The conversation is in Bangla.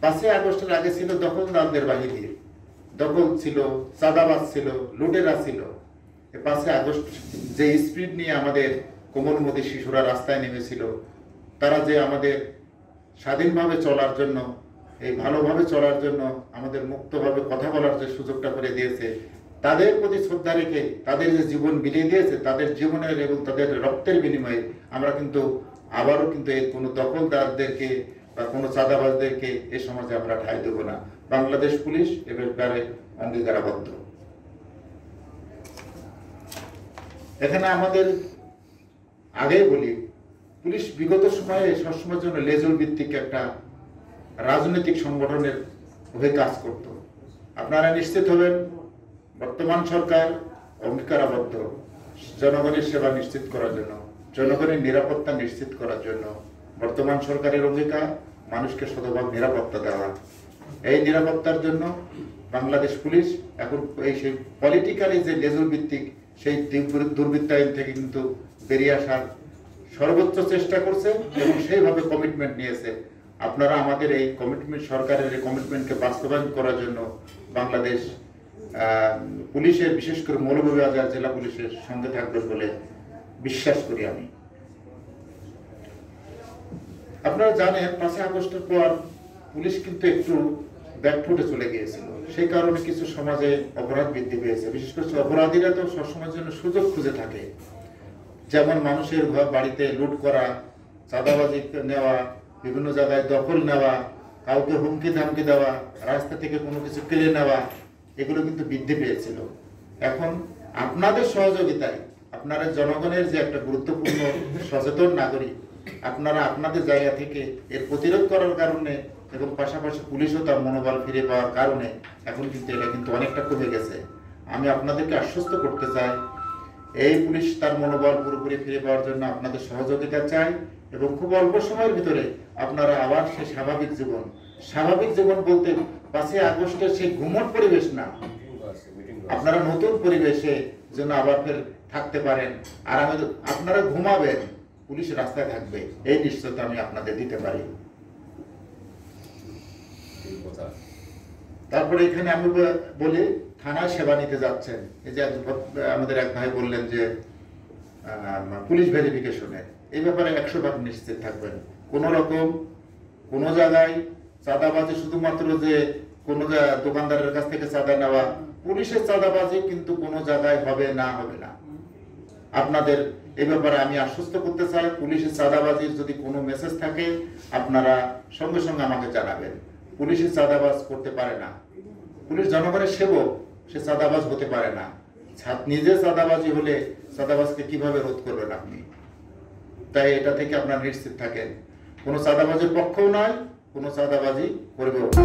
5ই আগস্টের আগে ছিল দখলদারদের বাহিনী, দখল ছিল, চাঁদাবাজ ছিল, লুটেরা ছিল। 5ই আগস্ট যে স্পিড নিয়ে আমাদের কোমলমতি শিশুরা রাস্তায় নেমেছিল, তারা যে আমাদের স্বাধীনভাবে চলার জন্য, এই ভালোভাবে চলার জন্য আমাদের মুক্তভাবে কথা বলার যে সুযোগটা করে দিয়েছে, তাদের প্রতি শ্রদ্ধা রেখে তাদের যে জীবন বিলিয়ে দিয়েছে, তাদের জীবনের এবং তাদের রক্তের বিনিময়ে আমরা কিন্তু আবারও কিন্তু এই কোনো দখলদারদেরকে বা কোনো চাঁদাবাজদেরকে এ সমাজে আমরা ঠাঁই দেব না। বাংলাদেশ পুলিশ এ ব্যাপারে অঙ্গীকারাবদ্ধ। এখানে আমাদের আগেই বলি, পুলিশ বিগত সময়ে সবসময়ের জন্য লেজুর ভিত্তিক একটা রাজনৈতিক সংগঠনের হয়ে কাজ করত। আপনারা নিশ্চিত হবেন বর্তমান সরকার অঙ্গীকারাবদ্ধ জনগণের সেবা নিশ্চিত করার জন্য, জনগণের নিরাপত্তা নিশ্চিত করার জন্য। বর্তমান সরকারের অঙ্গীকার মানুষকে শতভাগ নিরাপত্তা দেওয়া। এই নিরাপত্তার জন্য বাংলাদেশ পুলিশ এখন এই সেই পলিটিক্যালি যে লেজুর ভিত্তিক সেই দুর্বৃত্তায়ন থেকে কিন্তু বেরিয়ে আসার সর্বোচ্চ চেষ্টা করছে এবং সেইভাবে কমিটমেন্ট নিয়েছে। আপনারা আমাদের এই কমিটমেন্ট, সরকারের এই কমিটমেন্টকে বাস্তবায়ন করার জন্য বাংলাদেশ পুলিশের, বিশেষ করে মৌলভীবাজার জেলা পুলিশের সঙ্গে থাকবেন বলে বিশ্বাস করি আমি। আপনারা জানেন 5ই আগস্টের পর পুলিশ কিন্তু একটু ব্যাকফুটে চলে গিয়েছিল। সেই কারণে কিছু সমাজে অপরাধ বৃদ্ধি পেয়েছে। বিশেষ করে অপরাধীরা তো সবসময়ের জন্য সুযোগ খুঁজে থাকে, যেমন মানুষের বাড়িতে লুট করা, চাঁদাবাজি নেওয়া, বিভিন্ন জায়গায় দখল নেওয়া, কাউকে হুমকি ধামকি দেওয়া, রাস্তা থেকে কোনো কিছু কেড়ে নেওয়া, এগুলো কিন্তু বৃদ্ধি পেয়েছিল। এখন আপনাদের সহযোগিতায়, আপনারা জনগণের যে একটা গুরুত্বপূর্ণ সচেতন নাগরিক, আপনারা আপনাদের জায়গা থেকে এর প্রতিরোধ করার কারণে এবং পাশাপাশি পুলিশও তার মনোবল ফিরে পাওয়ার কারণে এখন কিন্তু এটা কিন্তু অনেকটা কমে গেছে। আমি আপনাদেরকে আশ্বস্ত করতে চাই, এই পুলিশ তার মনোবল পুরোপুরি ফিরে পাওয়ার জন্য আপনাদের সহযোগিতা চাই এবং খুব অল্প সময়ের ভিতরে আপনারা আবার সেই স্বাভাবিক জীবন বলতে 5ই আগস্টের সেই ঘুমট পরিবেশ না, আপনারা নতুন পরিবেশে যেন আবার ফের থাকতে পারেন। আর আপনারা ঘুমাবেন, পুলিশ রাস্তায় থাকবে, এই নিশ্চয়তা আমি আপনাদের দিতে পারি। তারপরে এখানে আমি বলি, থানায় সেবা নিতে যাচ্ছেন, এই যে আমাদের এক ভাই বললেন যে পুলিশ ভেরিফিকেশনে, এই ব্যাপারে 100% নিশ্চিত থাকবেন। কোনো রকম কোনো জায়গায় চাঁদাবাজি, শুধুমাত্র যে কোনো দোকানদারের কাছ থেকে চাঁদা নেওয়া, পুলিশের চাঁদাবাজি কিন্তু কোনো জায়গায় হবে না। আপনাদের এই ব্যাপারে আমি আশ্বস্ত করতে চাই, পুলিশের চাঁদাবাজির যদি কোনো মেসেজ থাকে আপনারা সঙ্গে সঙ্গে আমাকে জানাবেন। পুলিশের চাঁদাবাজ করতে পারে না, পুলিশ জনগণের সেবক, সে চাঁদাবাজ হতে পারে না। নিজে চাঁদাবাজি হলে চাঁদাবাজকে কিভাবে রোধ করবেন আপনি? তাই এটা থেকে আপনারা নিশ্চিত থাকেন, কোনো চাঁদাবাজির পক্ষও নয়, কোনো চাঁদাবাজি করবেও না।